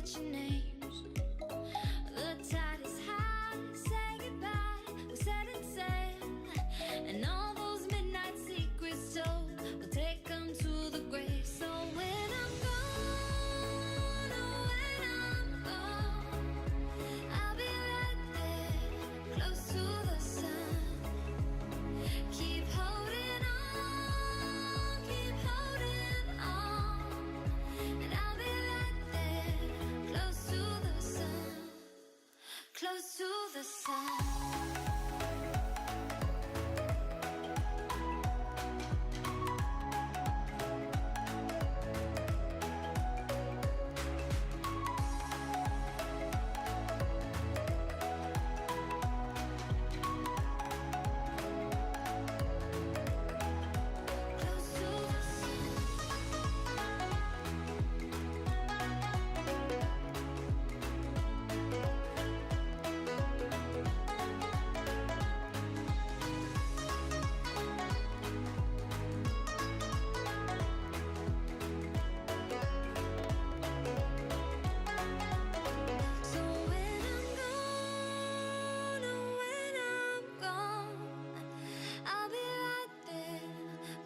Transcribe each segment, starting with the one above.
forget your names. The tide is high, say goodbye, we set it sail. And all those midnight secrets told, we'll take them to the grave. So when I'm gone, oh when I'm gone, I'll be right there, close to the sun. Keep holding on, keep holding on. And I'll be right there, close to the sun, close to the sun.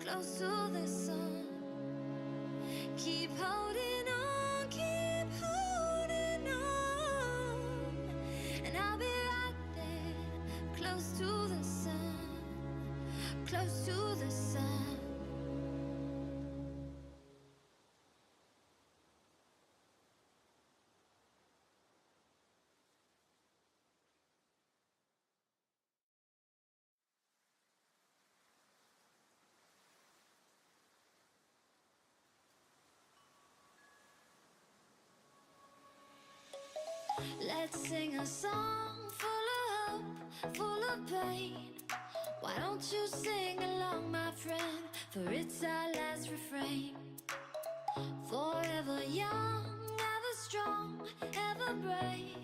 Close to the sun. Keep holding on, keep holding on. And I'll be right there, close to the sun, close to the sun. Let's sing a song full of hope, full of pain. Why don't you sing along, my friend, for it's our last refrain. Forever young, ever strong, ever brave.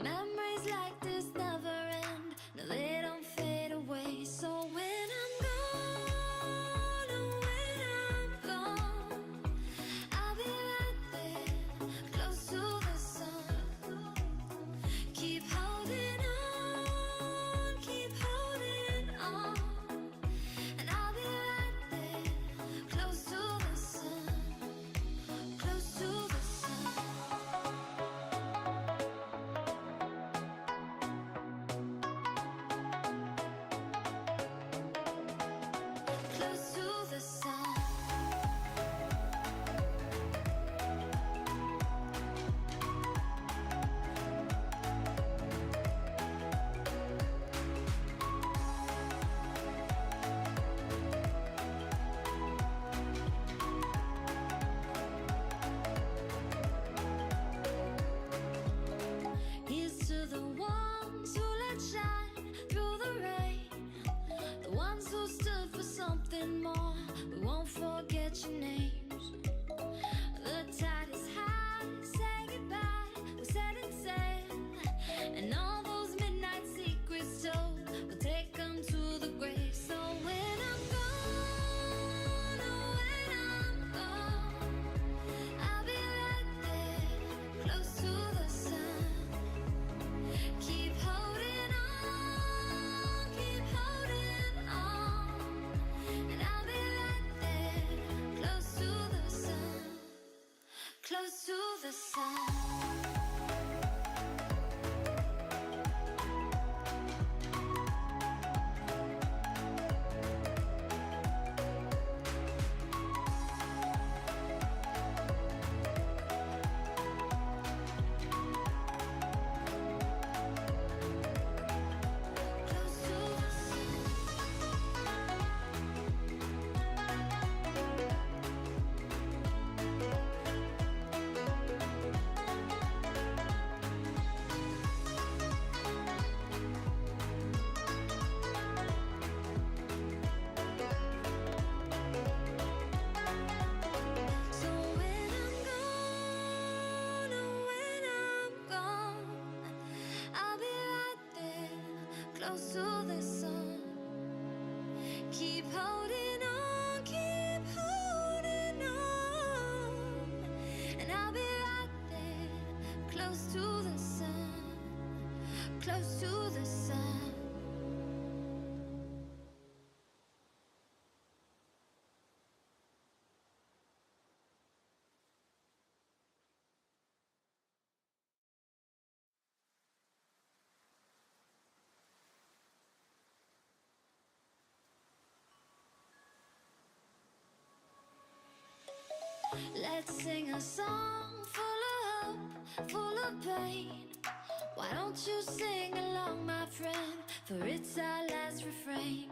Memories like this never end, no they don't fade away. So when I'm gone, oh when I'm gone, I'll be right there, close to the sun. Keep holding on, keep holding on. And I'll be right there, close to the sun, close to the sun. Close to the sun. Here's to the ones who let shine through the rain, the ones who stood for something more. We won't forget your names. The tide is high, say goodbye, we set it sail. And all those midnight secrets told, we'll take them to the grave. So when I'm gone, oh when I'm gone, I'll be right there, close to the sun. Keep holding on, keep holding on. And I'll be right there, close to the sun, close to the sun. Close to the sun. So when I'm gone, oh when I'm gone, I'll be right there, close to the sun. Keep holding on, keep holding on. And I'll be right there, close to the sun, close to the sun. Let's sing a song full of hope, full of pain. Why don't you sing along, my friend? For it's our last refrain.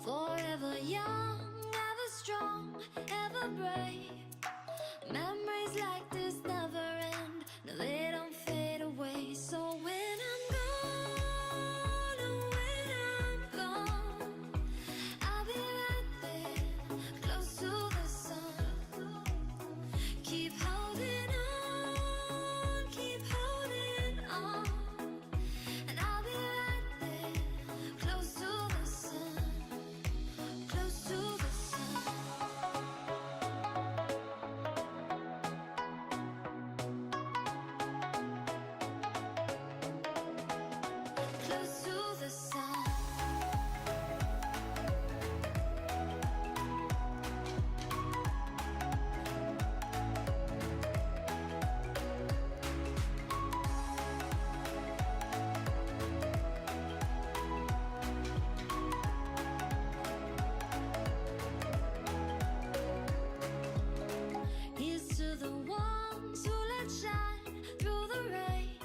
Forever young, ever strong, ever brave. Memories like this never end. No, they don't fade away. So when I'm gone, oh, when I'm gone, I'll be right there, close to the sun. Keep holding on, keep holding on. And I'll be right there, close to the sun, close to the sun. Close to the sun. Here's to the ones who let shine through the rain,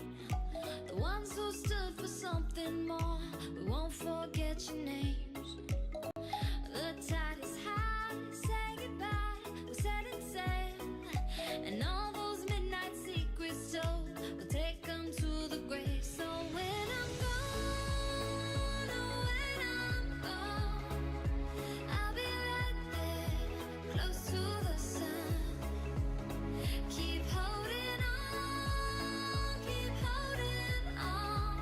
the ones who stood for something more. We won't forget your names. The tide is high, say goodbye, we're setting sail, and all those midnight secrets told, we'll take them to the grave. So when I'm gone, oh, when I'm gone, I'll be right there, close to the sun. Keep holding on, keep holding on,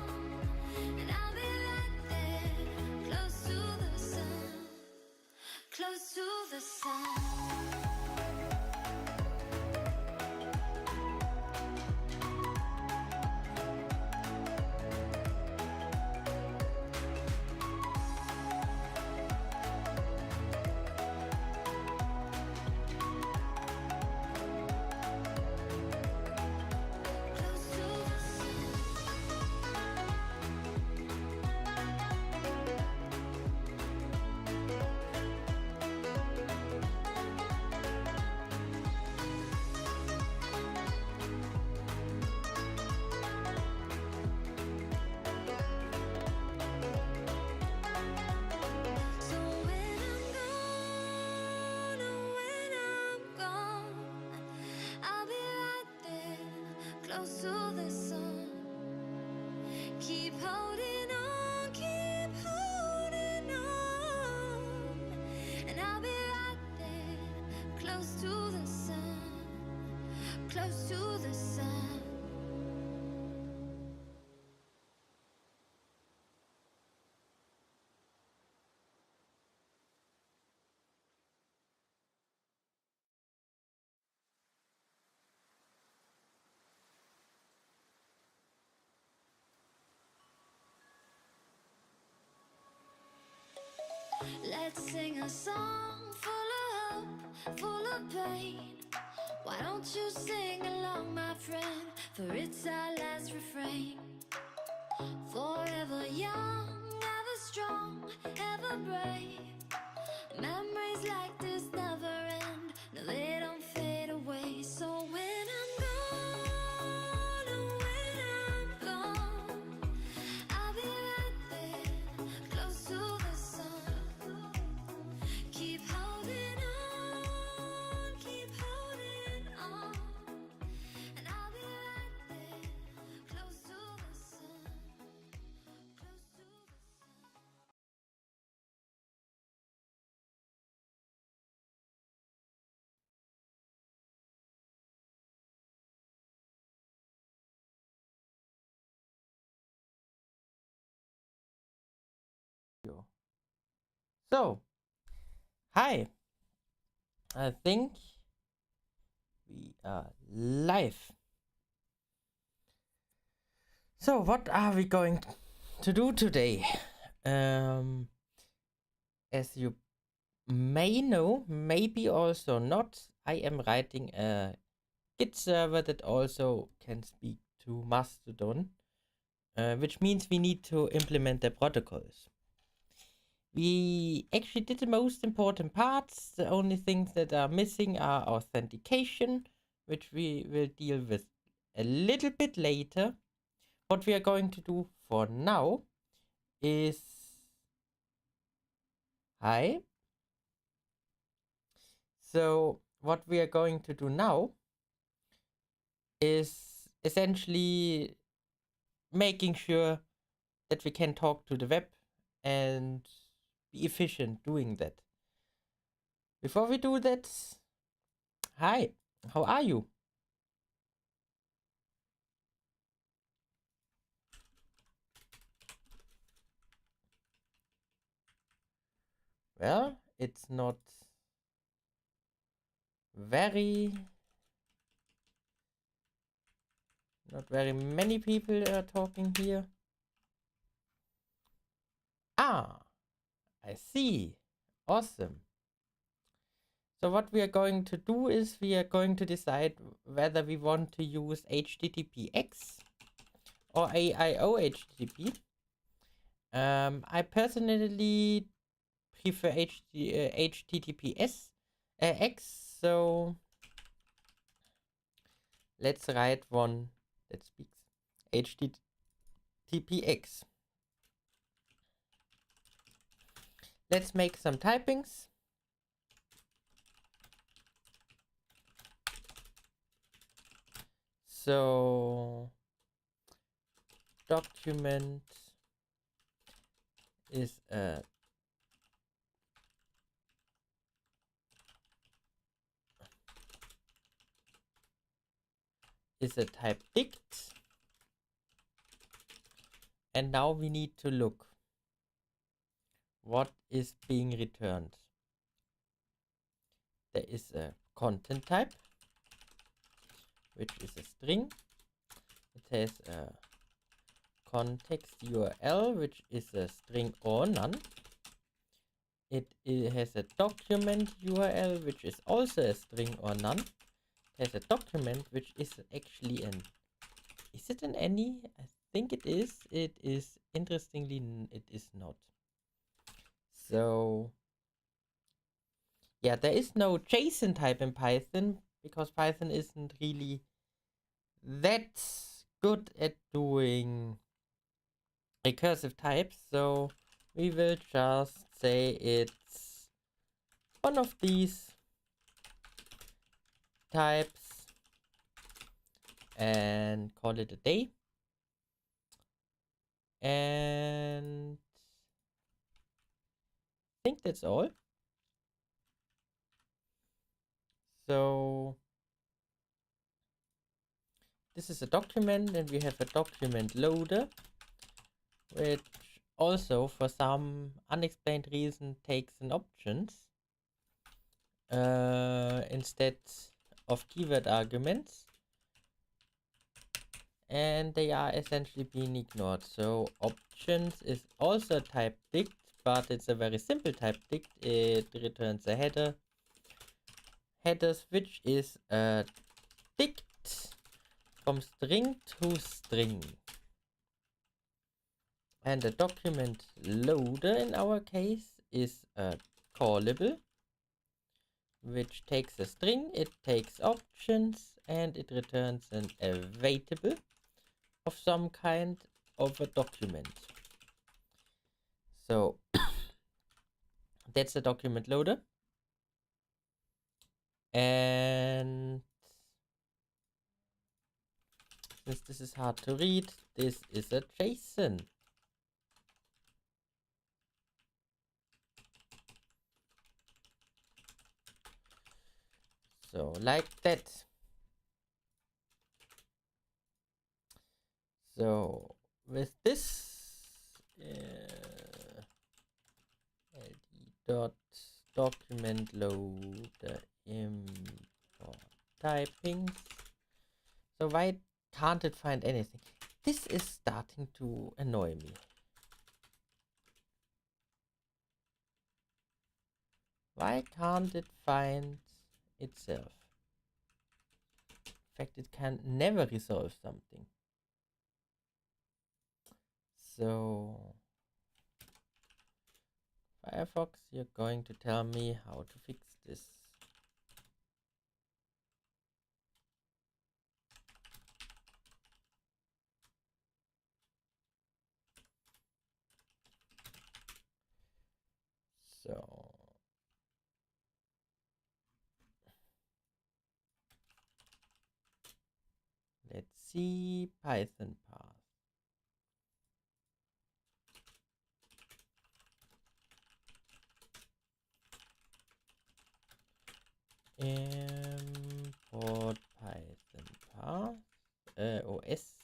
and I'll be right there, close to the sun, close to the sun. Close to the sun. So when I'm gone, oh, when I'm gone, I'll be right there, close to the sun. Keep holding on, keep holding on, and I'll be right there, close to the sun, close to the sun. Let's sing a song full of hope, full of pain. Why don't you sing along, my friend? For it's our last refrain. Forever young, ever strong, ever brave. Memories like this never end. No, they don't fade away. So when I'm gone, oh, when I'm gone, I'll be right there, close to the sun. Keep holding on, keep holding on, and I'll be right there, close to the sun, close to the sun. So, hi, I think we are live. So what are we going to do today? As you may know, maybe also not, I am writing a Git server that also can speak to Mastodon, which means we need to implement the protocols. We actually did the most important parts. The only things that are missing are authentication, which we will deal with a little bit later. What we are going to do for now is... Hi. So what we are going to do now is essentially making sure that we can talk to the web and be efficient doing that. Before we do that, hi, how are you? Well, it's not very many people are talking here. Ah, I see. Awesome. So what we are going to do is we are going to decide whether we want to use HTTPX or AIO HTTP. I personally prefer HTTPS X, so let's write one that speaks HTTPX. Let's make some typings. So document is a type dict, and now we need to look what is being returned. There is a content type, which is a string. It has a context URL, which is a string or none. It has a document URL, which is also a string or none. It has a document, which is actually an... Is it an any? I think it is. It is, interestingly, it is not. So yeah, there is no JSON type in Python because Python isn't really that good at doing recursive types. So we will just say it's one of these types and call it a day. And I think that's all. So this is a document, and we have a document loader, which also for some unexplained reason takes an options instead of keyword arguments, and they are essentially being ignored. So options is also type dict, but it's a very simple type dict. It returns a headers, which is a dict from string to string. And the document loader in our case is a callable, which takes a string, it takes options, and it returns an awaitable of some kind of a document. So that's the document loader. And since this is hard to read, this is a JSON. So like that. So with this dot document loader import typings. So why can't it find anything? This is starting to annoy me. Why can't it find itself? In fact, it can never resolve something. So, Firefox, you're going to tell me how to fix this. So, let's see Python path. Import Python path os.environ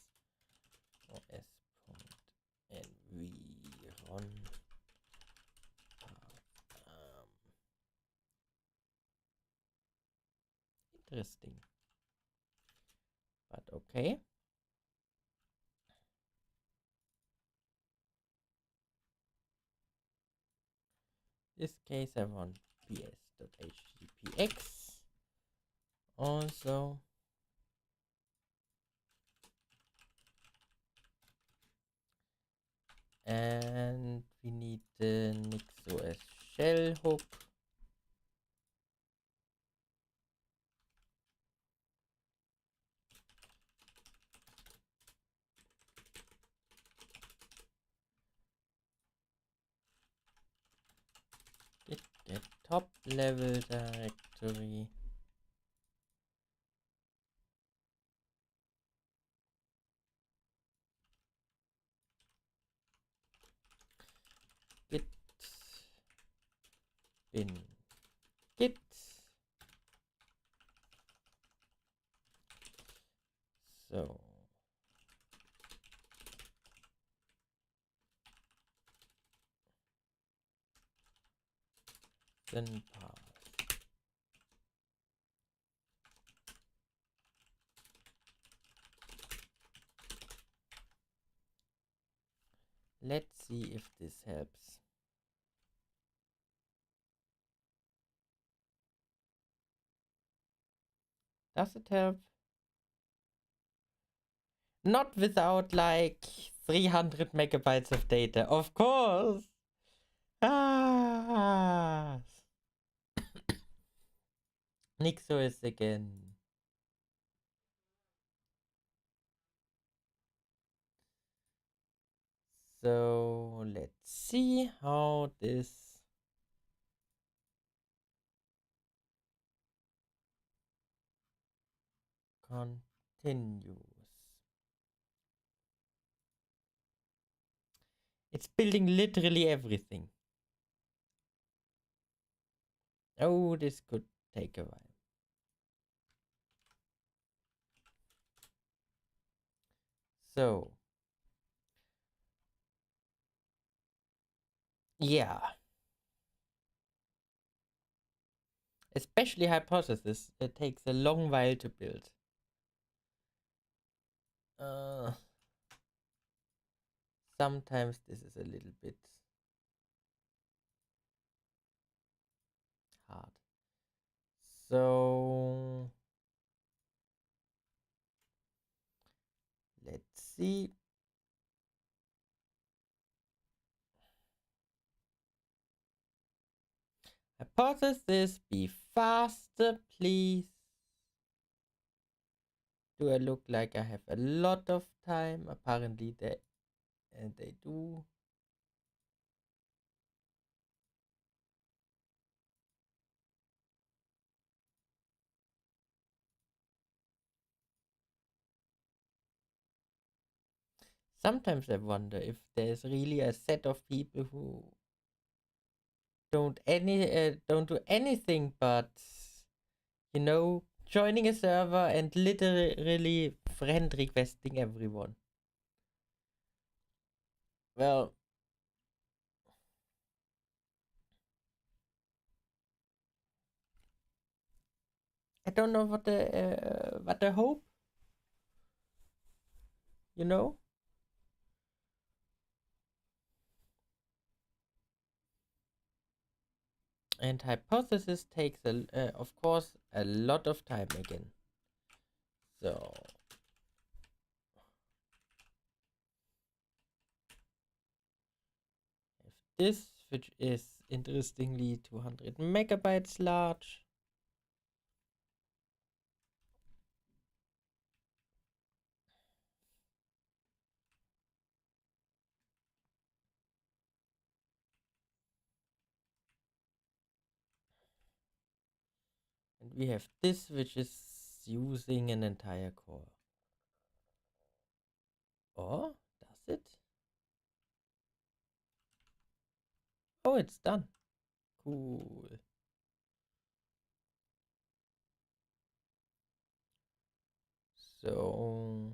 path. Interesting, but okay. This case I want ps.httpx also. And we need the NixOS shell hook. Get the top level directory. Git bin git. So then path. Let's see if this helps. Does it help? Not without like 300 megabytes of data, of course. Ah. NixOS again. So let's see how this continues. It's building literally everything. Oh, this could take a while. So, yeah. Especially hypothesis, it takes a long while to build. Sometimes this is a little bit hard. So, let's see. Hypothesis, be faster, please. Do I look like I have a lot of time? Apparently they do. Sometimes I wonder if there's really a set of people who don't do anything but, you know, joining a server and literally friend requesting everyone. Well, I don't know what the hope, you know. And hypothesis takes, of course, a lot of time again. So if this, which is interestingly 200 megabytes large. And we have this, which is using an entire core. Or does it? Oh, it's done. Cool. So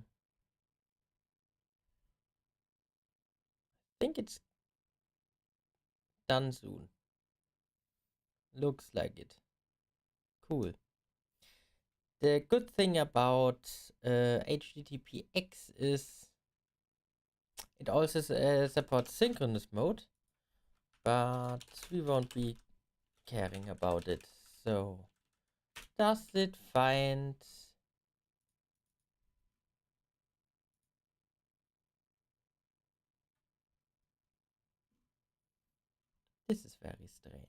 I think it's done soon. Looks like it. Cool. The good thing about HTTPX is it also supports synchronous mode, but we won't be caring about it. So does it find... This is very strange.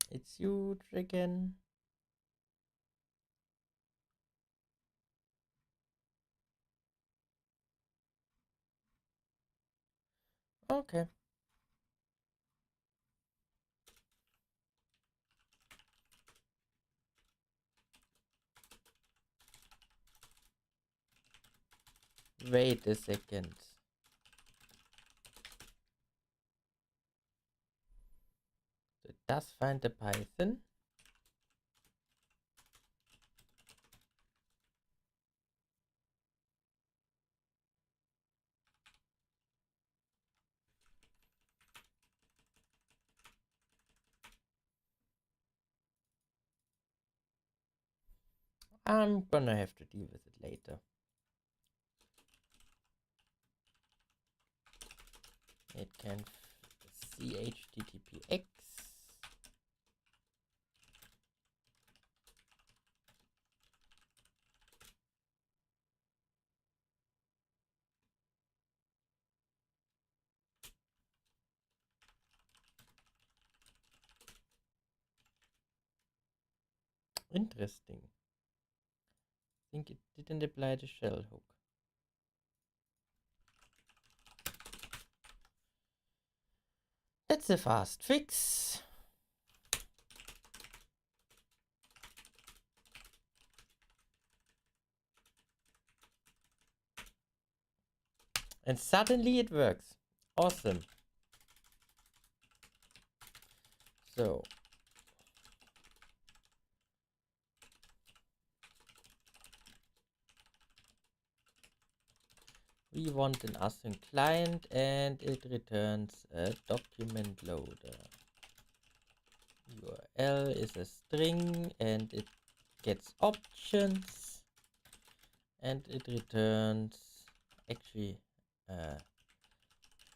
It's huge again. Okay. Wait a second. So it does find the Python. I'm gonna have to deal with it later. It can see HTTPX. Interesting. I think it didn't apply the shell hook. That's a fast fix. And suddenly it works. Awesome. So we want an async client and it returns a document loader. URL is a string and it gets options and it returns actually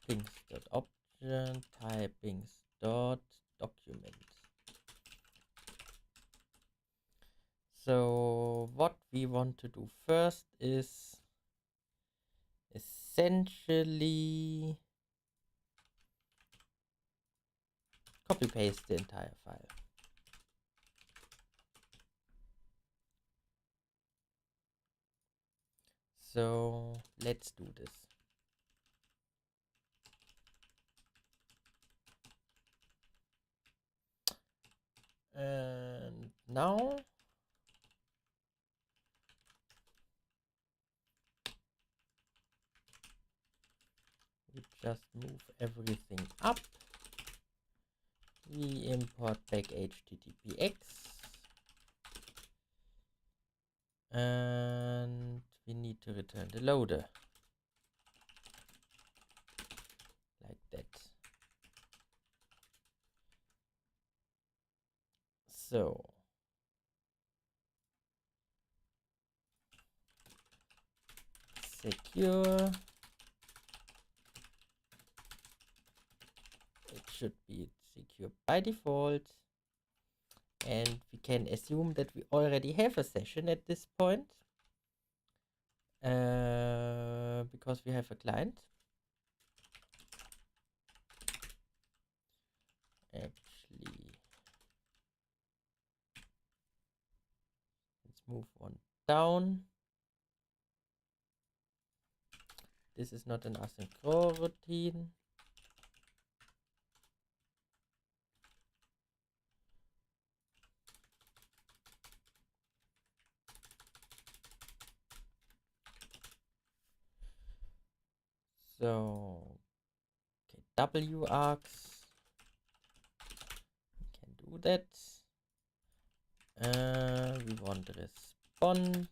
things.option type things.document. So what we want to do first is essentially copy paste the entire file. So let's do this. And now just move everything up. We import back HTTPX. And we need to return the loader. Like that. So. Secure. It should be secure by default. And we can assume that we already have a session at this point. Because we have a client. Actually, let's move one down. This is not an asynchronous routine. So, okay, W args. We can do that. We want response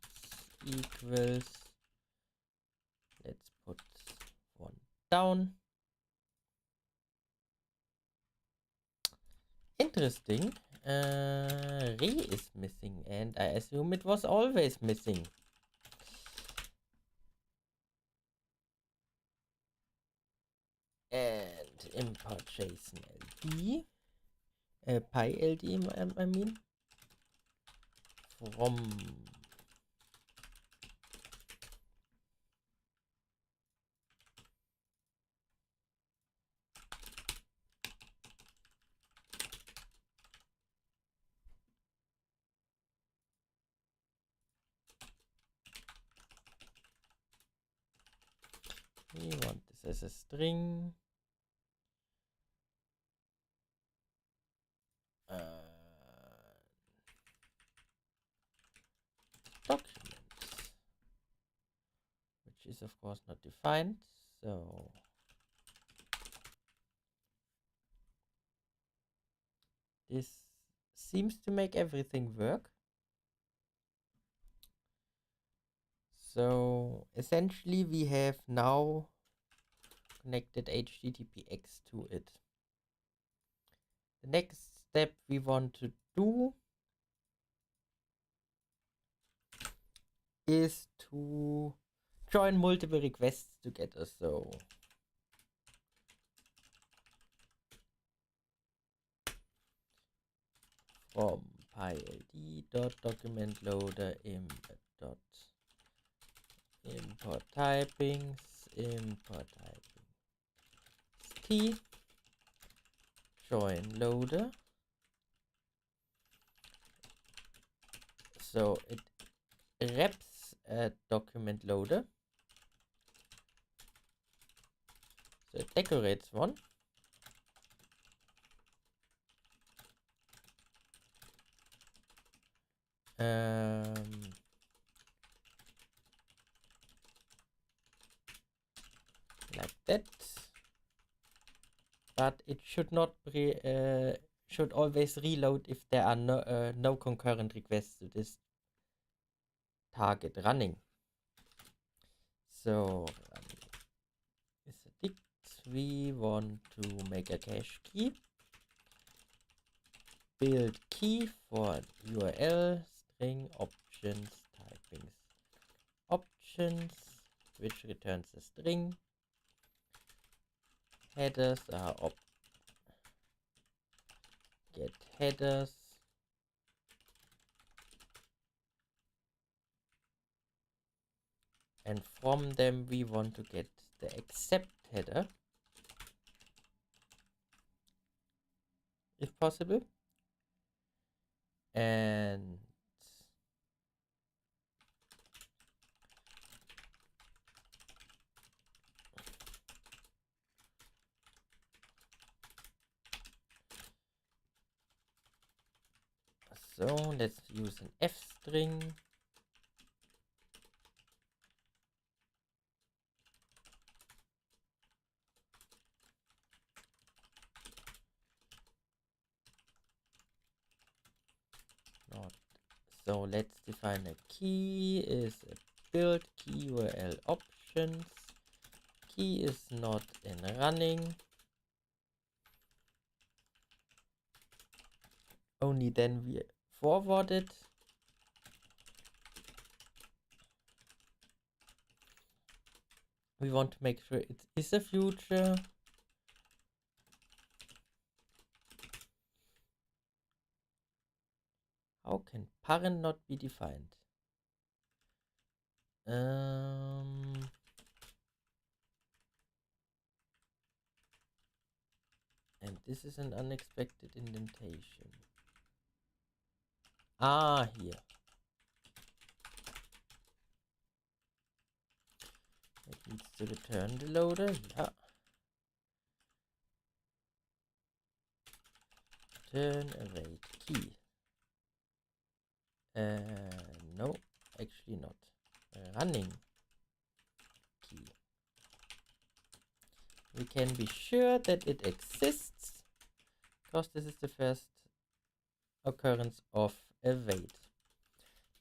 equals. Let's put one down. Interesting. Re is missing, and I assume it was always missing. And import JSON LD. PyLD, I mean. From we want this as a string. Documents, which is of course not defined. So this seems to make everything work. So essentially we have now connected HTTPX to it. The next step we want to do is to join multiple requests together. So from pyld.documentloader import typings t join loader. So it wraps a document loader. So it decorates one. Like that. But it should not be, should always reload if there are no concurrent requests to this target running. So is a dict. We want to make a cache key. Build key for URL string options typings options, which returns a string. Headers are get headers. And from them we want to get the accept header, if possible. And so let's use an F string. So let's define a key is a build key URL options. Key is not in running. Only then we forward it. We want to make sure it is a future. How can parent not be defined? And this is an unexpected indentation. Ah, here. It needs to return the loader. Yeah. Return await key. No, actually not. Running key. We can be sure that it exists because this is the first occurrence of await.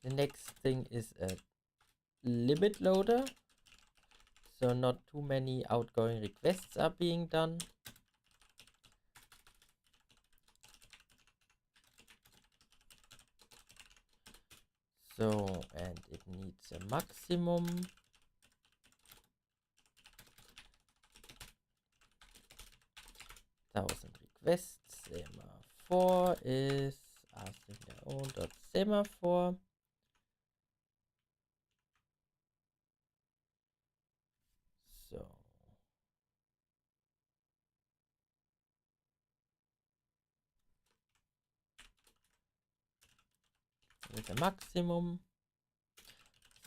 The next thing is a limit loader, so not too many outgoing requests are being done. So, and it needs a maximum. Thousand requests. Semaphore is asking their own dot semaphore. So with a maximum,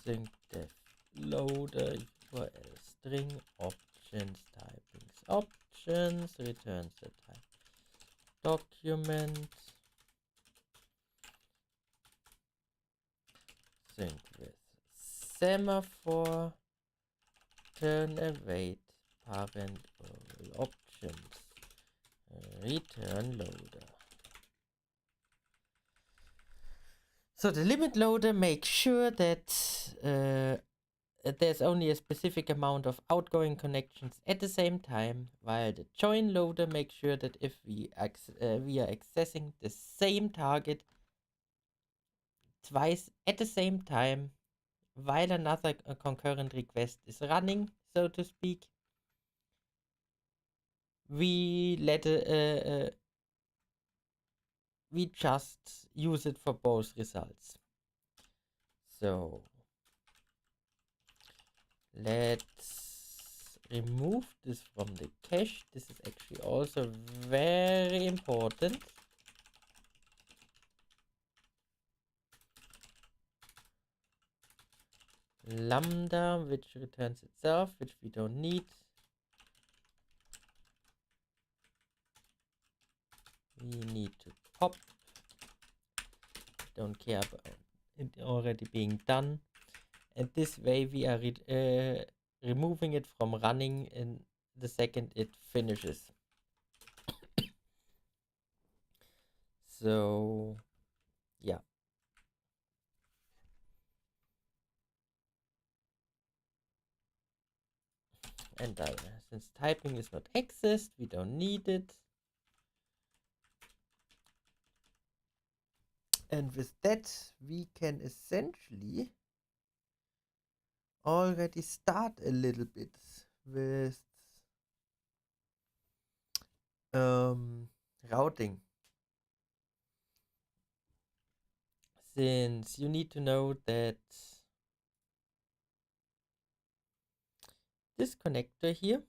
sync def loader URL string options typings options returns the type document, sync with semaphore, turn await parent URL options, return loader. So the limit loader makes sure that there's only a specific amount of outgoing connections at the same time, while the join loader makes sure that if we are accessing the same target twice at the same time, while another concurrent request is running, so to speak, we let we just use it for both results. So let's remove this from the cache. This is actually also very important. Lambda, which returns itself, which we don't need. We need to pop. Don't care about it already being done. And this way we are removing it from running in the second it finishes. So yeah. And since typing is not accessed, we don't need it. And with that, we can essentially already start a little bit with routing. Since you need to know that this connector here,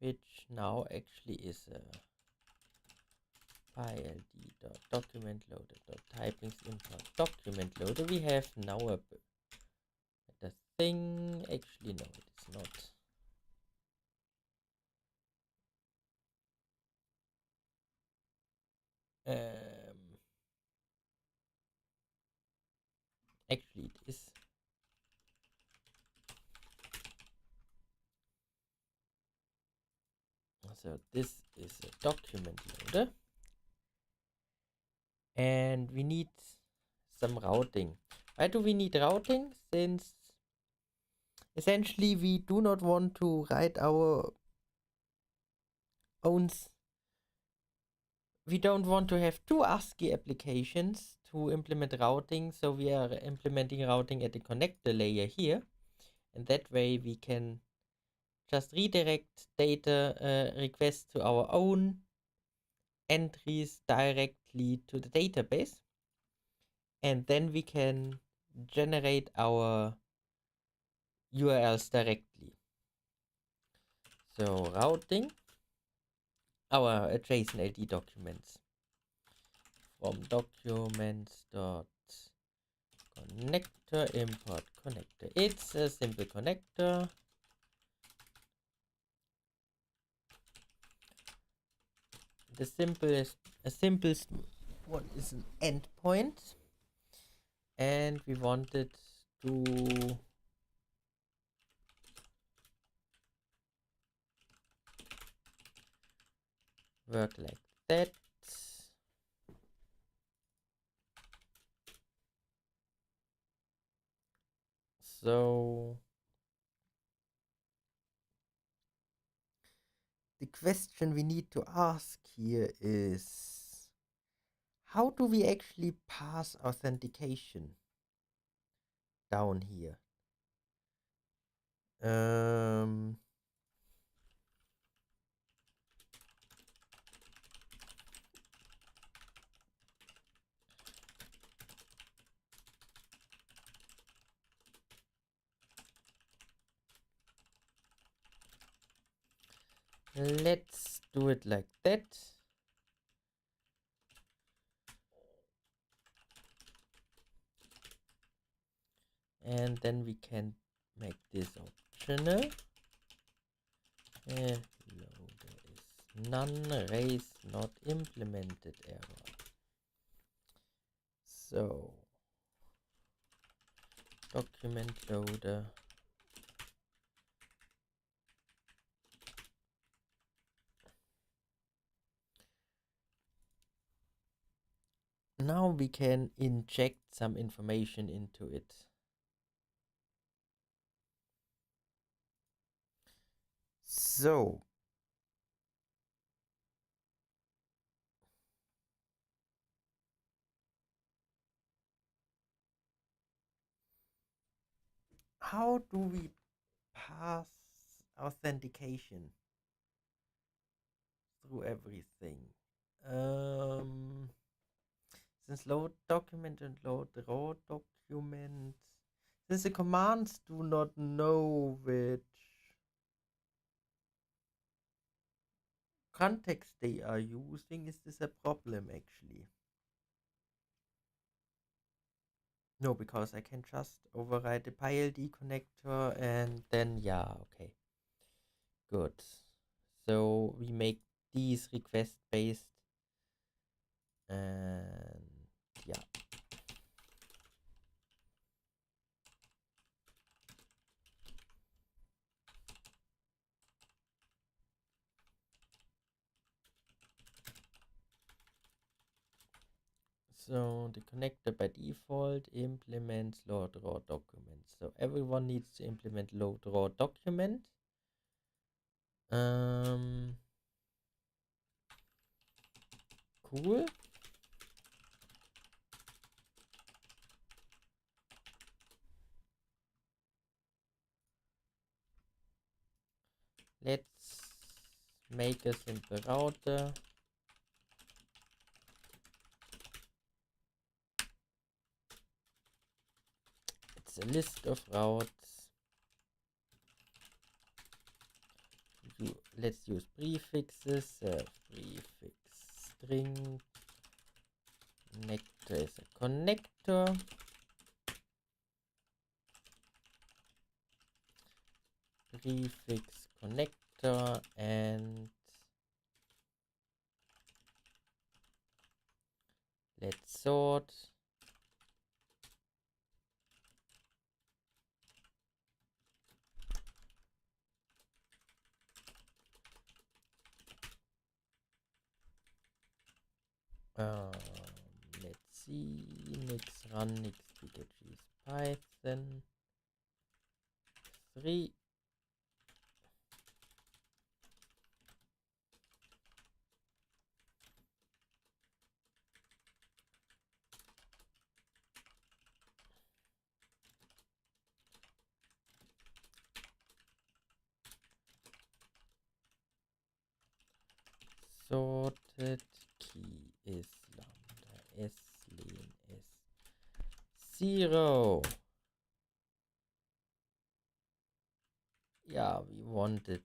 which now actually is a pld.document loader.typings import document loader, we have now a thing. Actually, no, it's not. Actually, it is. So this is a document loader. And we need some routing. Why do we need routing? Since essentially we do not want to write our own. We don't want to have two ASCII applications to implement routing, so we are implementing routing at the connector layer here, and that way we can just redirect data requests to our own entries directly to the database, and then we can generate our URLs directly. So routing our JSON LD documents from documents dot connector import connector. It's a simple connector. The simplest one is an endpoint, and we want it to work like that. So the question we need to ask here is, how do we actually pass authentication down here? Let's do it like that. And then we can make this optional. Hello, there is none, raise not implemented error. So document loader. Now we can inject some information into it. So how do we pass authentication through everything? Since load document and load raw documents, since the commands do not know which context they are using, is this a problem actually? No, because I can just override the PyLD connector and then, yeah, okay. Good. So we make these request based, and yeah. So the connector by default implements load raw documents. So everyone needs to implement load raw document. Cool. Let's make a simple router. It's a list of routes. Let's use prefixes. Prefix string. Connector is a connector. Prefix connector, and let's sort. Let's nix run nix pkgs python 3 sorted key is lambda s len s 0. Yeah, we want it.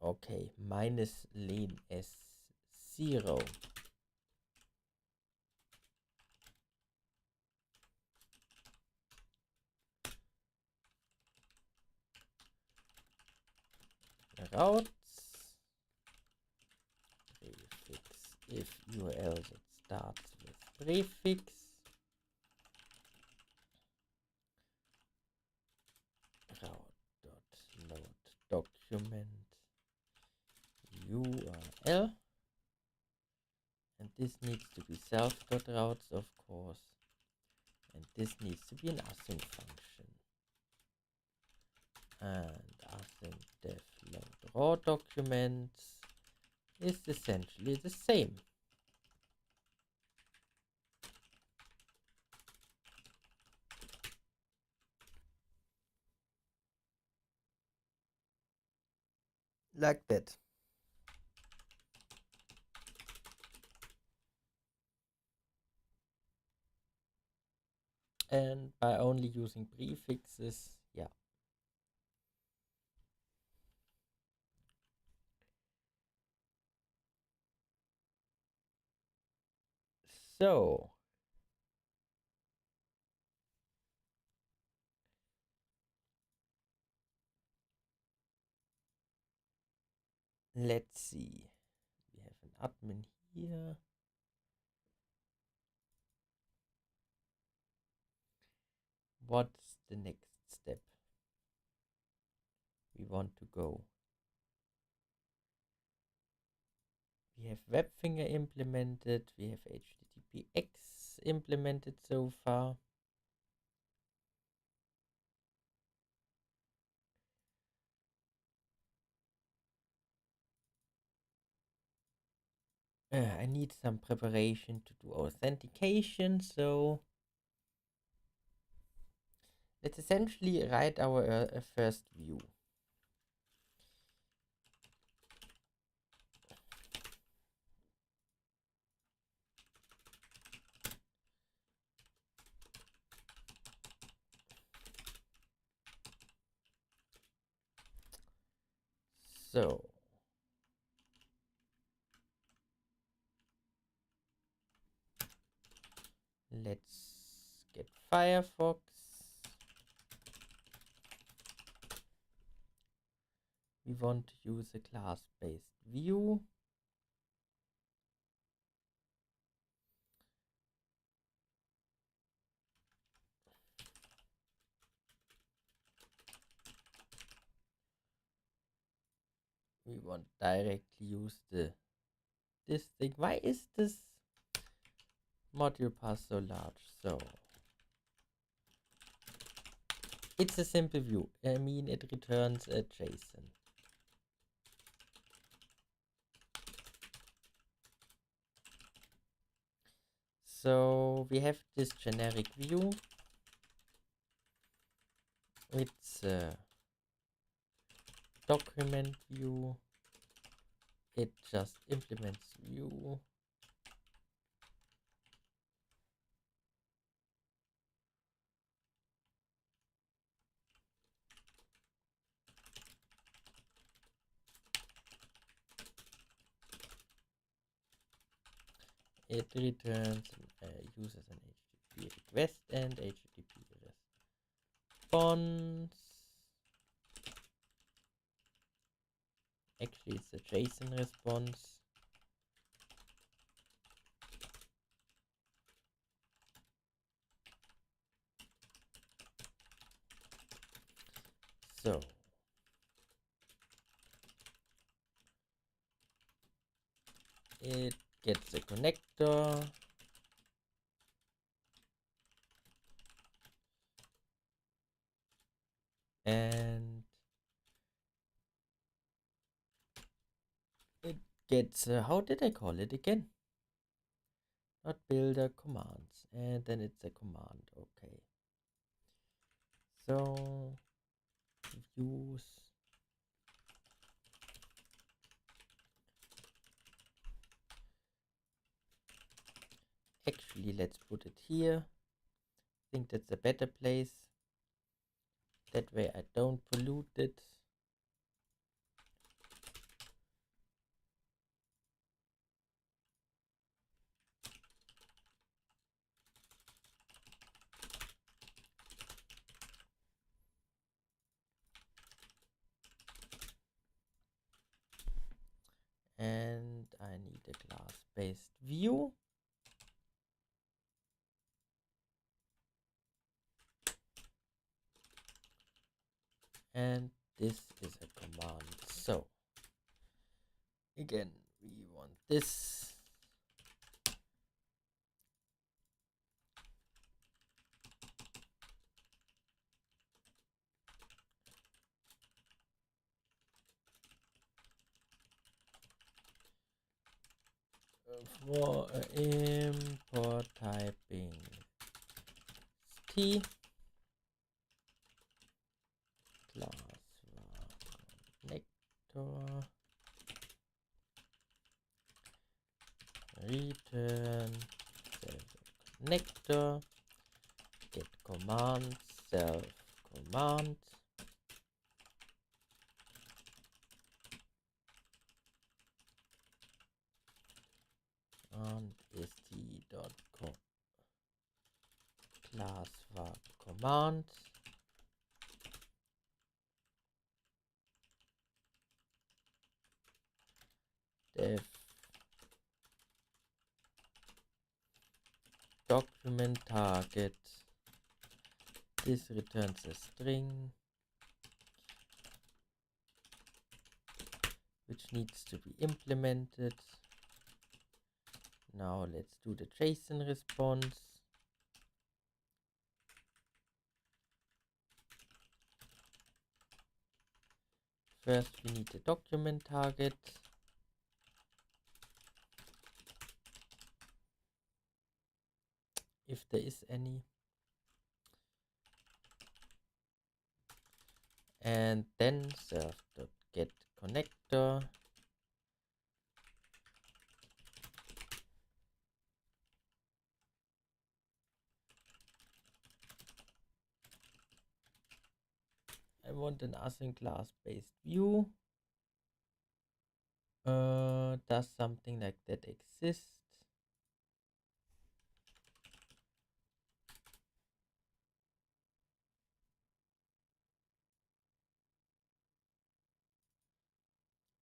Okay, minus len s 0. Routes prefix if URL that starts with prefix route.load document URL, and this needs to be self.routes, of course, and this needs to be an async function, and async def load raw documents is essentially the same. Like that. And by only using prefixes, yeah. So let's see. We have an admin here. What's the next step we want to go? We have Webfinger implemented. We have HTTPX implemented so far. I need some preparation to do authentication, so let's essentially write our first view. So let's get Firefox. We want to use a class-based view. We want directly use this thing. Why is this module path so large? So it's a simple view. I mean, it returns a JSON. So we have this generic view. It's a document view. It just implements view. It returns uses an HTTP request and HTTP response. Actually, it's a JSON response. So it get the connector, and it gets, how did I call it again? Not builder, commands, and then it's a command. Okay. So use actually, let's put it here. I think that's a better place. That way I don't pollute it. And I need a class-based view. And this is a command. So again, we want this. For import typing t class connector return self connector get command self command and st.com class var command def document target. This returns a string which needs to be implemented. Now let's do the JSON response. First we need the document target. If there is any. And then self.get connector. I want an async class-based view. Does something like that exist?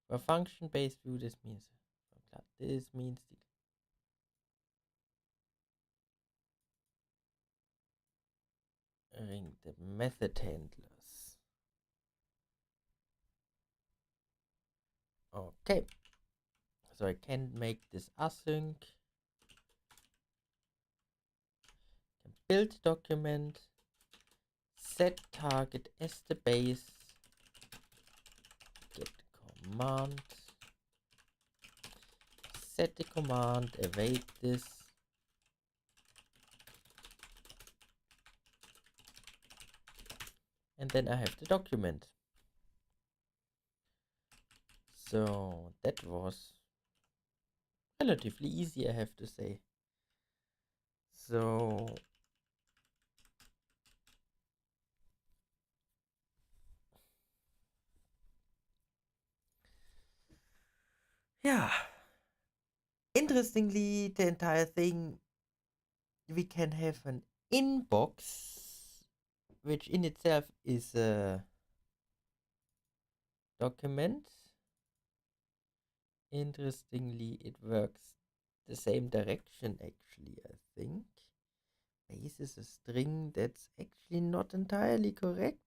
For function-based view, this means the method handlers. Okay, so I can make this async. Can build document, set target as the base, get command, set the command, await this. And then I have the document. So that was relatively easy, I have to say. So yeah, interestingly, the entire thing, we can have an inbox, which in itself is a document. Interestingly, it works the same direction actually, I think. Base is a string. That's actually not entirely correct.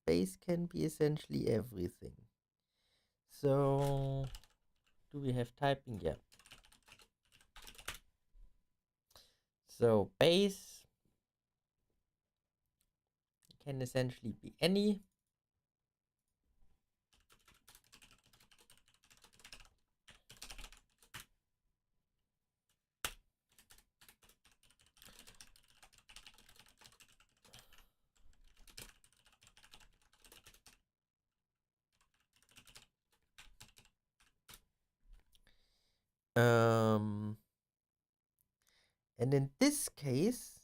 Base can be essentially everything. So do we have typing? Yeah. So base can essentially be any. And in this case,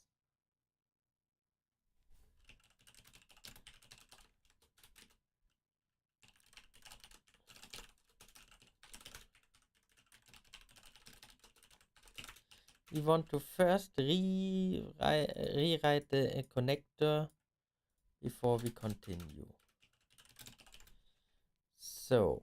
we want to first rewrite the connector before we continue. So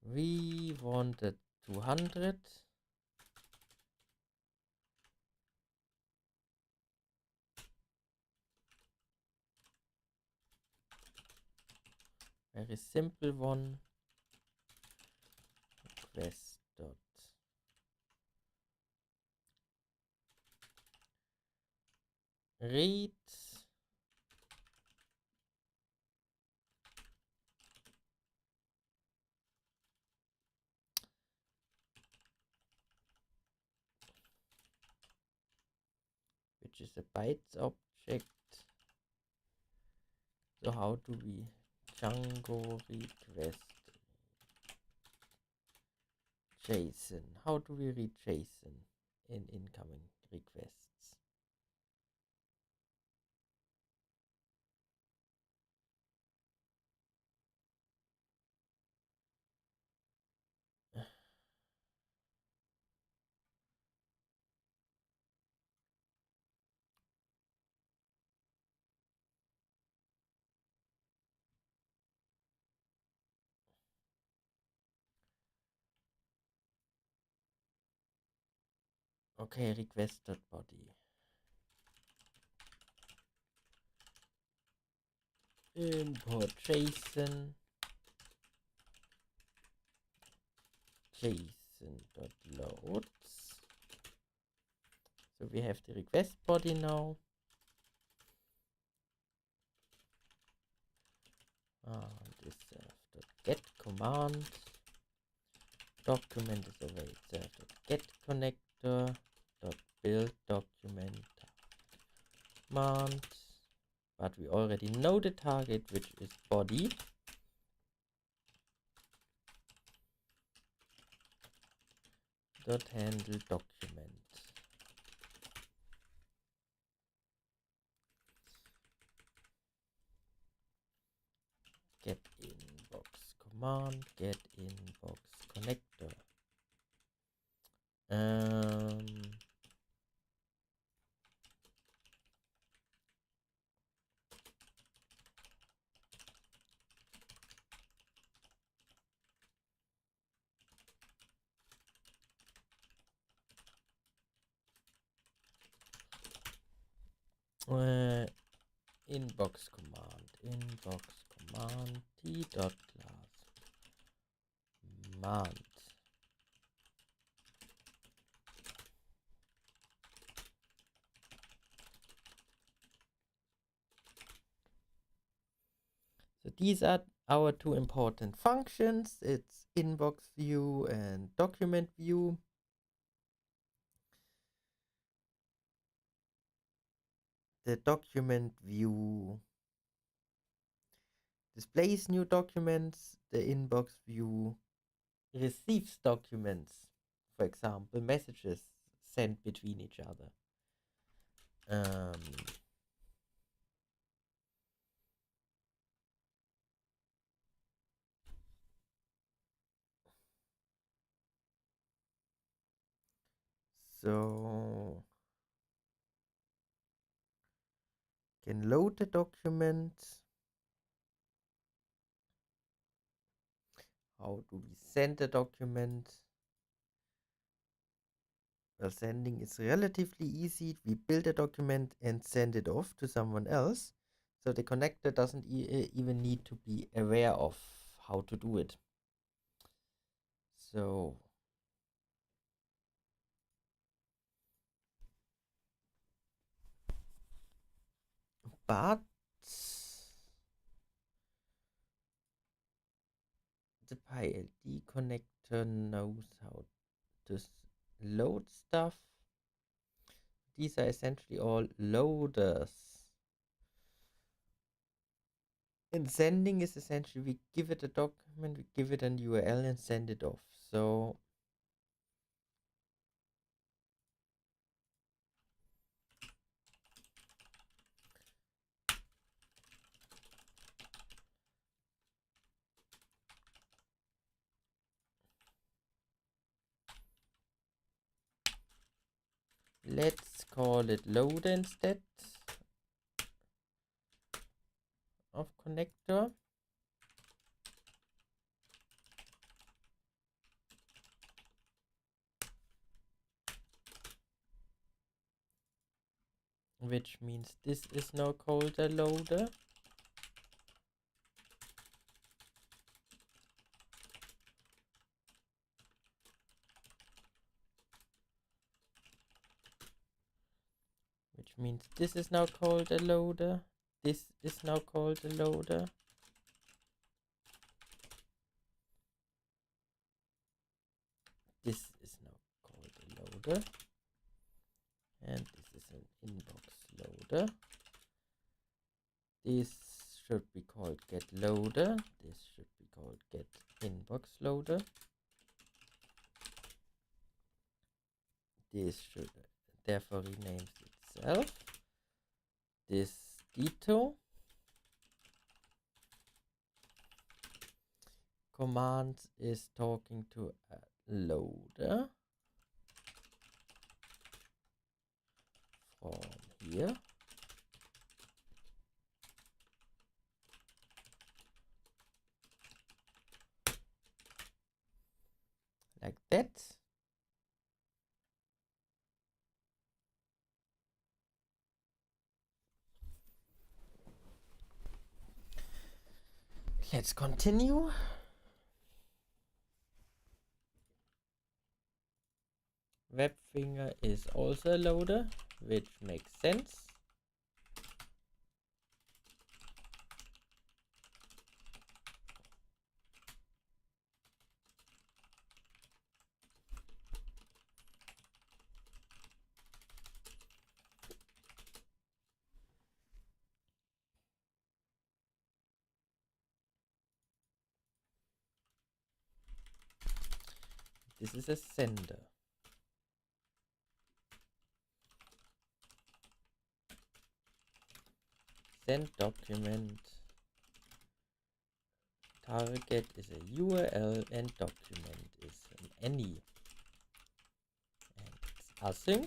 we wanted 200. Very simple one. Request dot read which is a bytes object. So how do we Django request JSON? How do we read JSON in incoming requests? Okay, request.body. Import JSON. JSON.loads. So we have the request body now. This get command. Document is await get connector. Build document command. But we already know the target, which is body. Dot handle document. Get inbox command, get inbox connector. Inbox command t dot class command. So these are our two important functions. It's inbox view and document view. The document view displays new documents. The inbox view receives documents, for example, messages sent between each other. So can load the document. How do we send the document? Well, sending is relatively easy. We build a document and send it off to someone else. So the connector doesn't even need to be aware of how to do it. So but the PyLD connector knows how to load stuff. These are essentially all loaders. And sending is essentially we give it a document, we give it an URL and send it off. So let's call it loader instead of connector. Which means this is now called a loader. Which means this is now called a loader. This is now called a loader. This is now called a loader. And this is an inbox loader. This should be called get loader. This should be called get inbox loader. This should therefore rename itself. This ditto. Command is talking to a loader from here. Like that. Let's continue. Webfinger is also a loader, which makes sense. This is a sender. Send document. Target is a URL and document is an any. And it's async.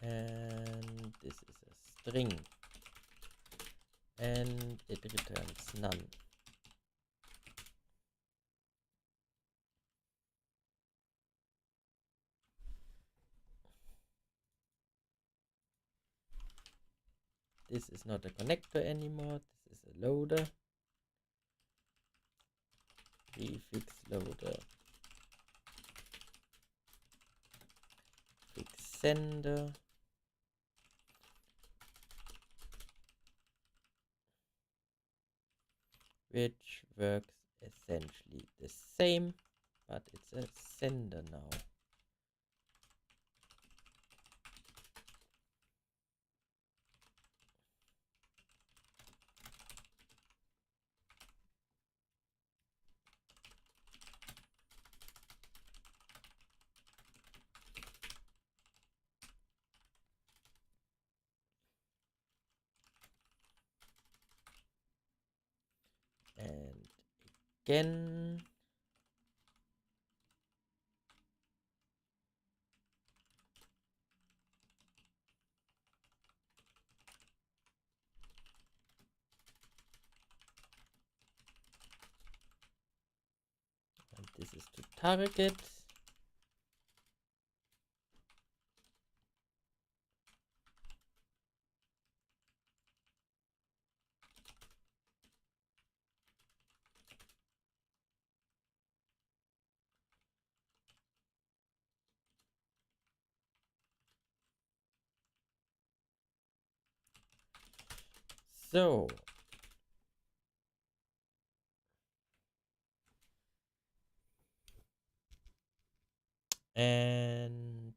And this is a string. And it returns none. This is not a connector anymore. This is a loader. Prefix loader. Fix sender. Which works essentially the same, but it's a sender now. And again, and this is to target. So, and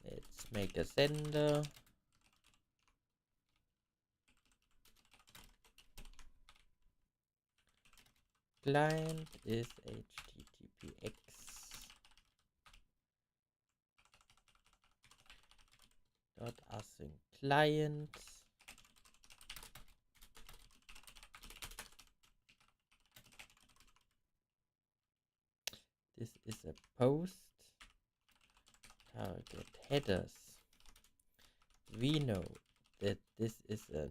let's make a sender. Client is HTTPX. Dot async client. This is a post. Target headers. We know that this is an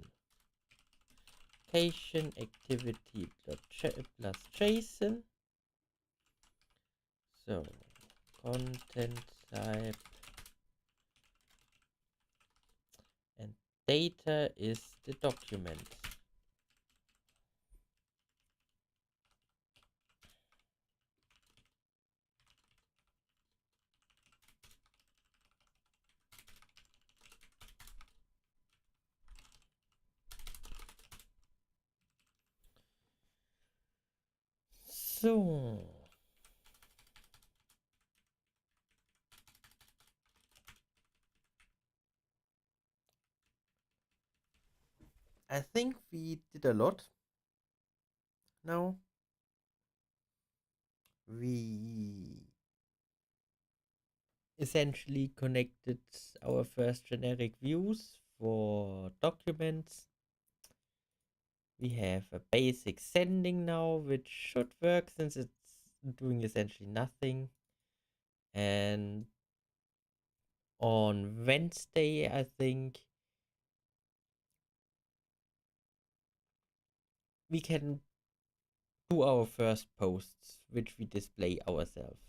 application activity plus JSON. So content type and data is the document. So I think we did a lot now. We essentially connected our first generic views for documents. We have a basic sending now, which should work since it's doing essentially nothing. And on Wednesday, I think we can do our first posts, which we display ourselves.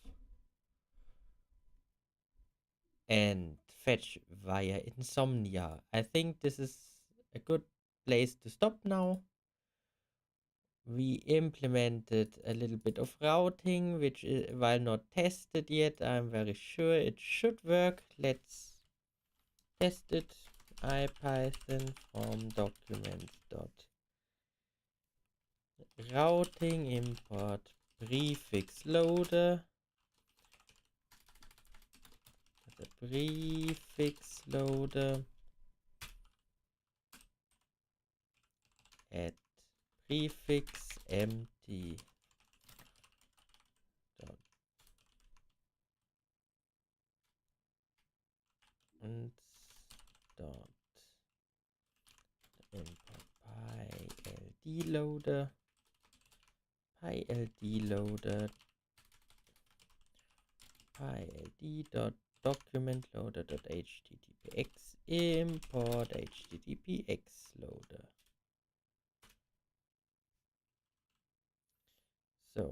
And fetch via Insomnia. I think this is a good place to stop now. We implemented a little bit of routing, which is, while not tested yet, I'm very sure it should work. Let's test it. IPython from documents dot routing import prefix loader. The prefix loader at prefix empty dot and dot import PyLD loader PyLD dot document loader dot httpx import httpx loader. So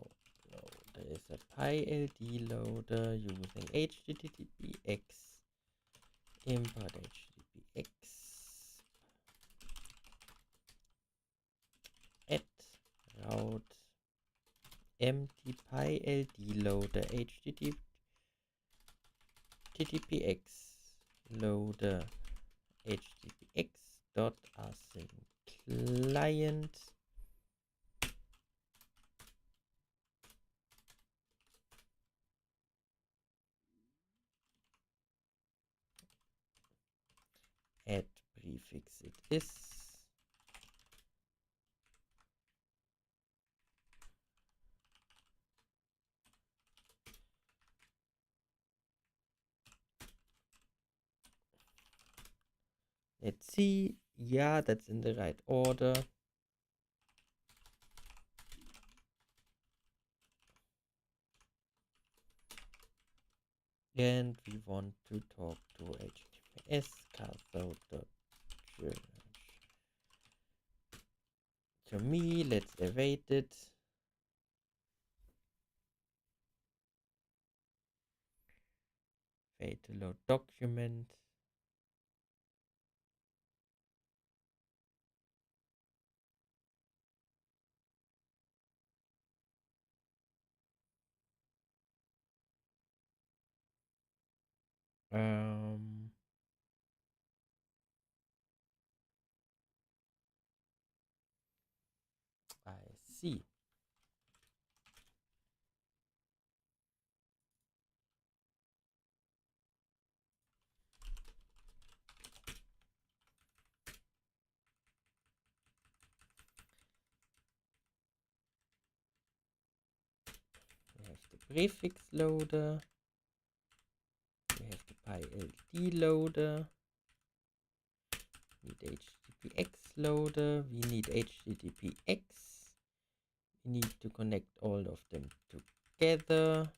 now there is a PyLD loader using httpx import httpx at route empty PyLD loader httpx loader httpx dot async client at prefix it is. Let's see. Yeah, that's in the right order. And we want to talk to HTTPS cathode.church. To me, let's await it. Wait to load document. I see. We have the prefix loader. We have the PyLD loader. We need HTTPX loader. We need HTTPX. We need to connect all of them together.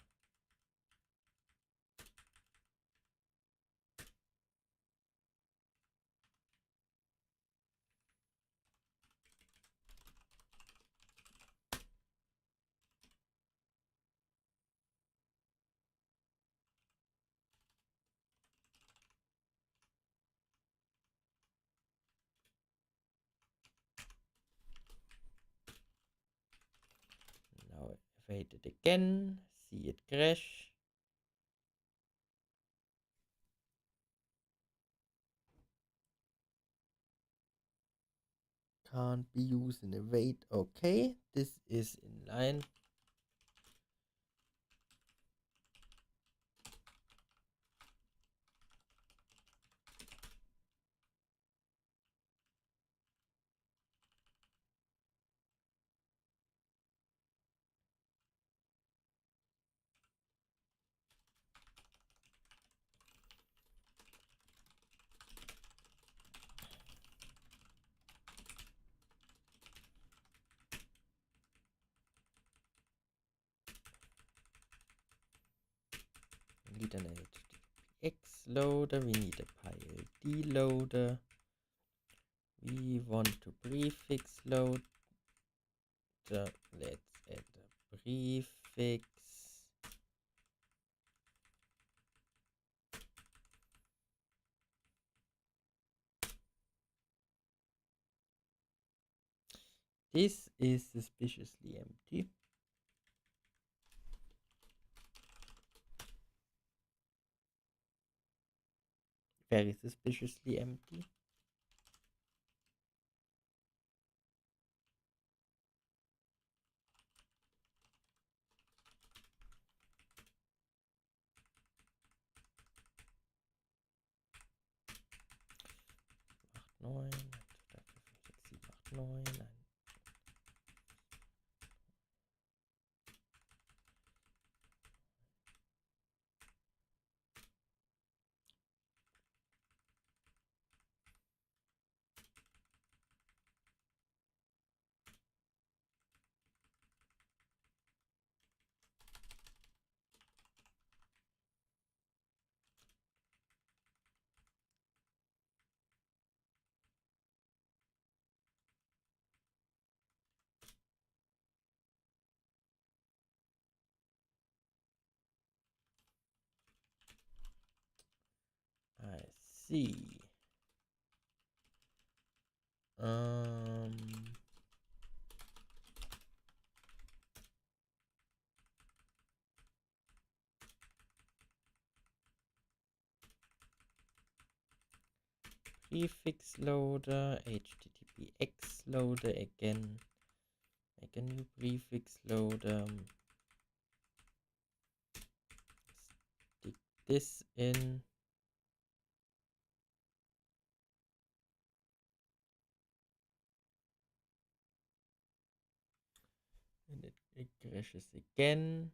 Now wait it again. See it crash. Can't be used in a wait. Okay, this is in line. We need an HTTPX loader. We need a PyLD loader. We want to prefix load. Let's add a prefix. This is suspiciously empty. Very suspiciously empty. Neun, 7, 8, 9. I see. Prefix loader, HTTPX loader again. Make a new prefix loader. Stick this in. And it crashes again.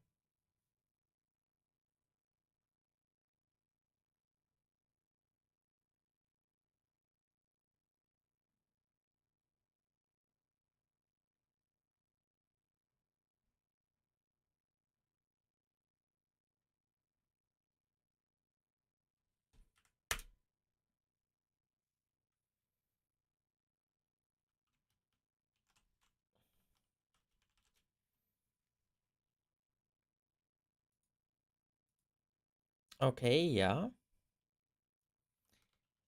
Okay, yeah. I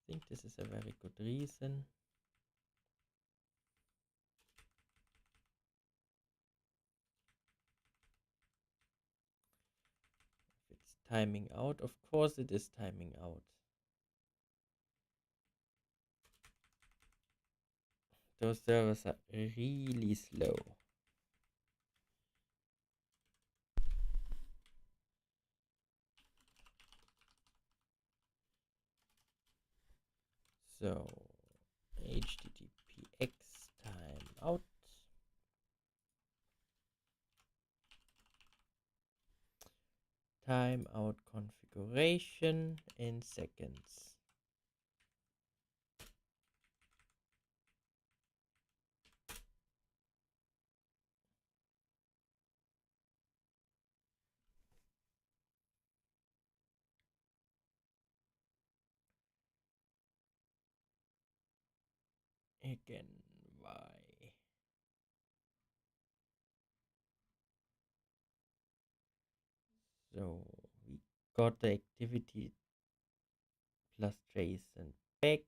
think this is a very good reason. If it's timing out. Of course it is timing out. Those servers are really slow. So HTTPX timeout. Timeout configuration in seconds. Again, why? So we got the activity plus trace and back.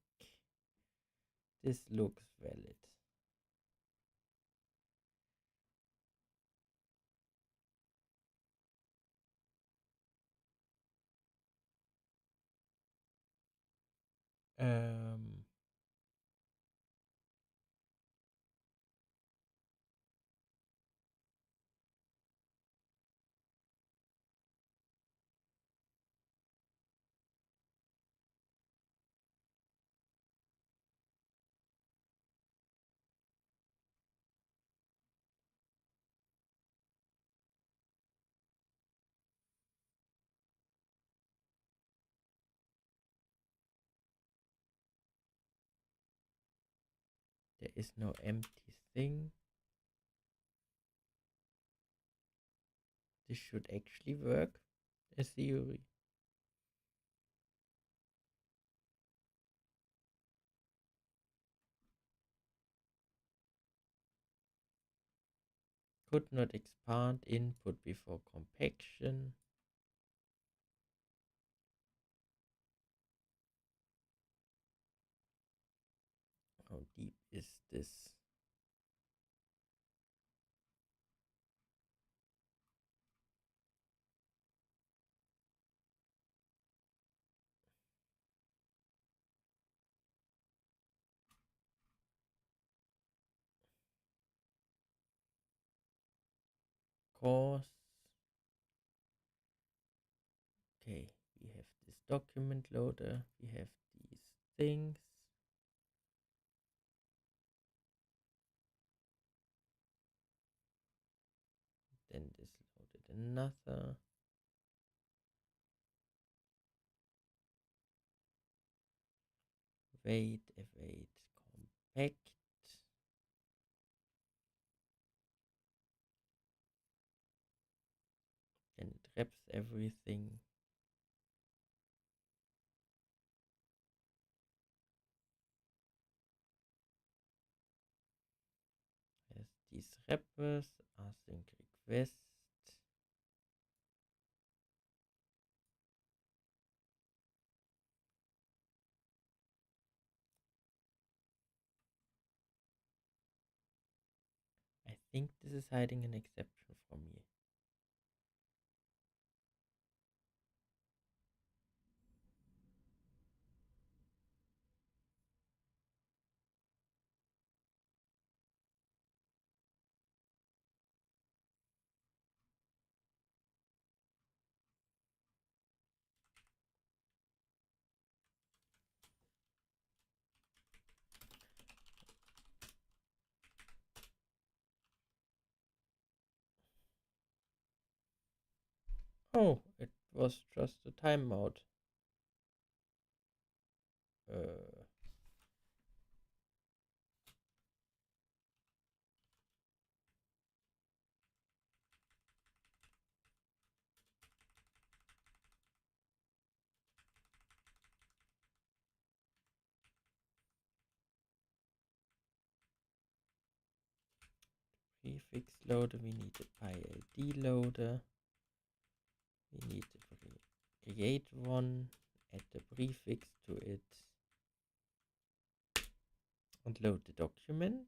This looks valid. Um, there is no empty thing. This should actually work, a theory. Could not expand input before compaction. How deep is this? Course. Okay, we have this document loader. We have these things. Then this loaded another. Await, compact. Then it wraps everything. Has these wrappers, async request. I think this is hiding an exception from me. Oh, it was just a timeout. Prefix loader, we need a PyLD loader. We need to create one, add the prefix to it, and load the document.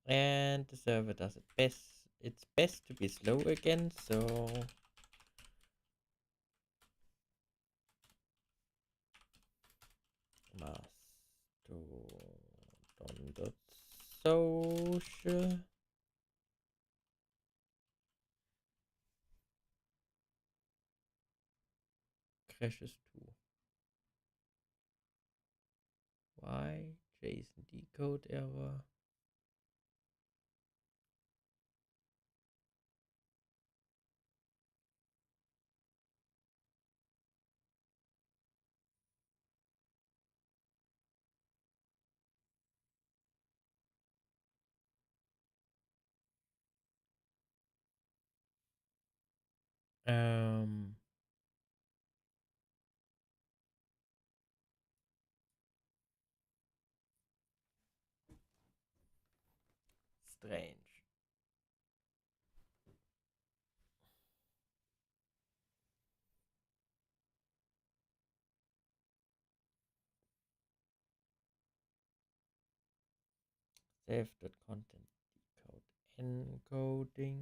And the server does it best. It's best to be slow again, so Mastodon.social crashes too. Why? JSON decode error. Strange. Save.content decode encoding.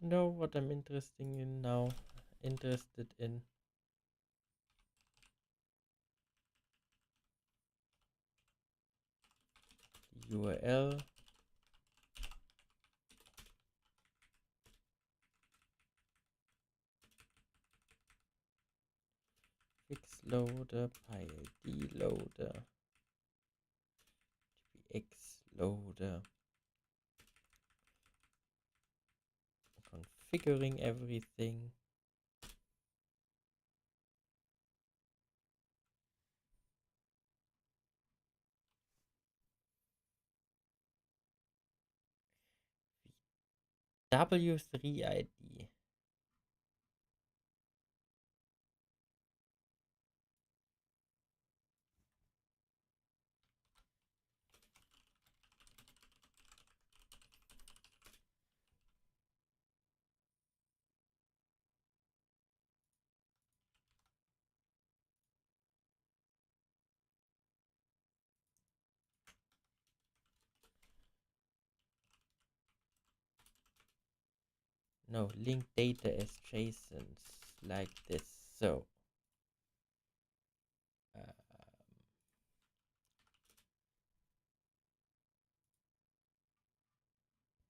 Know what I'm interested in now. Interested in the URL. Fix loader, PyLD loader, GPX loader. Configuring everything. W3 ID. No, link data as JSONs like this. So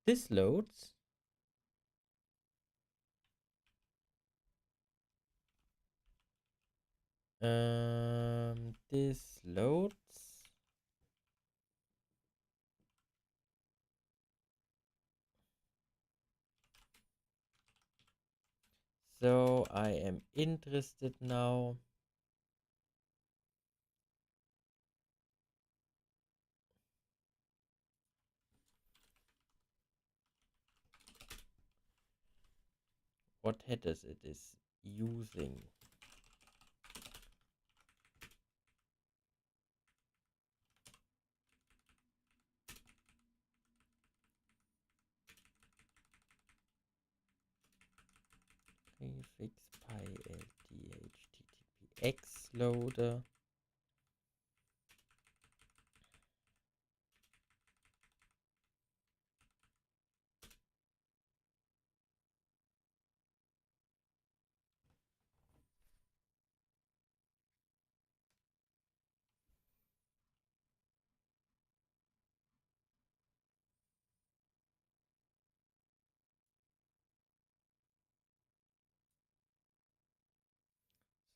this loads. This loads. So I am interested now. What headers it is using. Prefix PyLD HTTPX loader.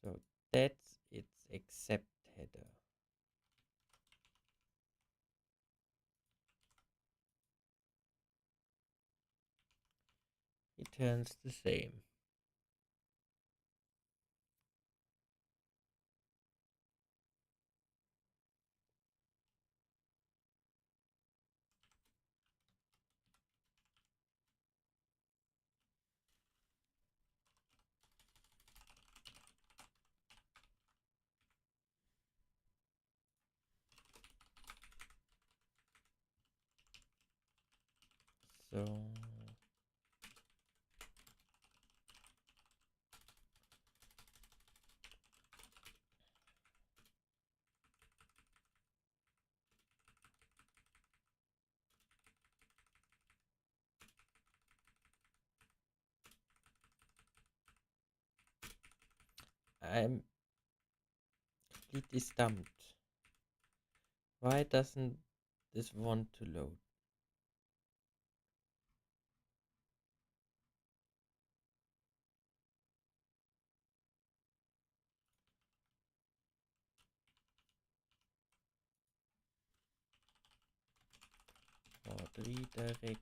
So that's its accept header. It turns the same. So I'm completely stumped. Why doesn't this want to load? Or redirects.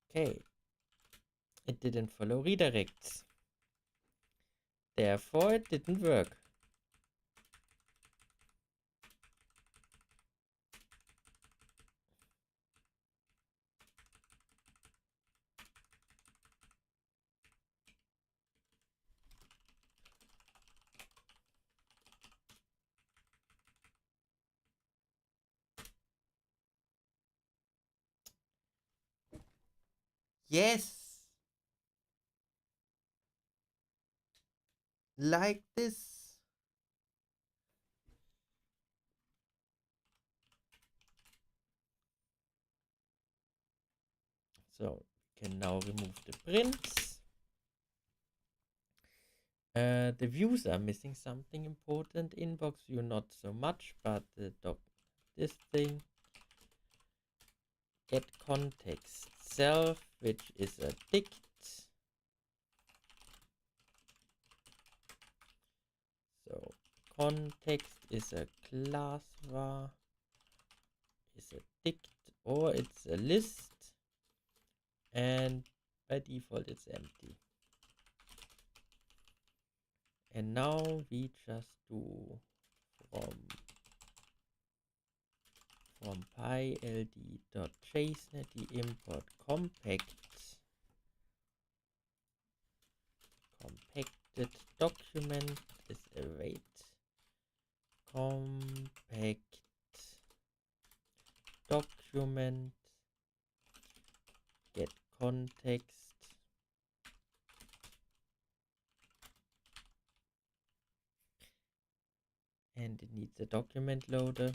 Okay. It didn't follow redirects. Therefore, it didn't work. Yes! Like this. So, we can now remove the prints. The views are missing something important. Inbox view not so much, but the this thing. Get context self, which is a dict. So context is a class var, is a dict, or it's a list, and by default it's empty. And now we just do from pyld.json import compacted document is await compact document get context and it needs a document loader.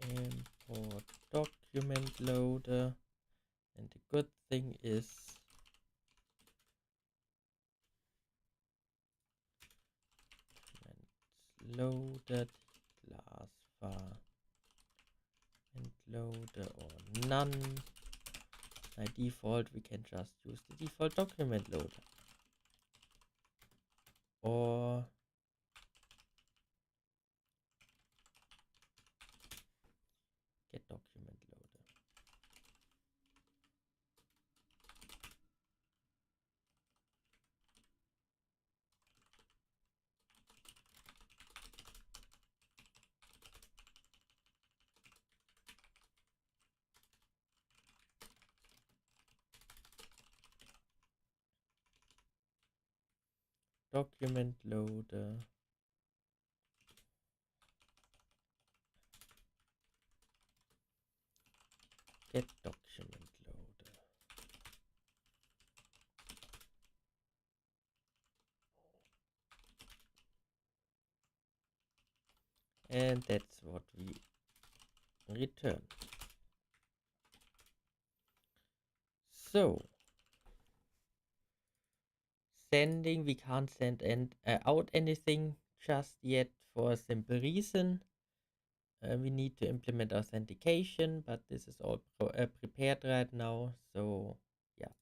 Import document loader, and the good thing is loaded class var and loader or none. By default we can just use the default document loader or get document loader. Document loader get document loader. And that's what we return. So sending, we can't send out anything just yet for a simple reason. We need to implement authentication, but this is all prepared right now. So yeah.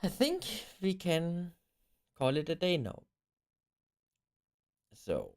I think we can call it a day now. So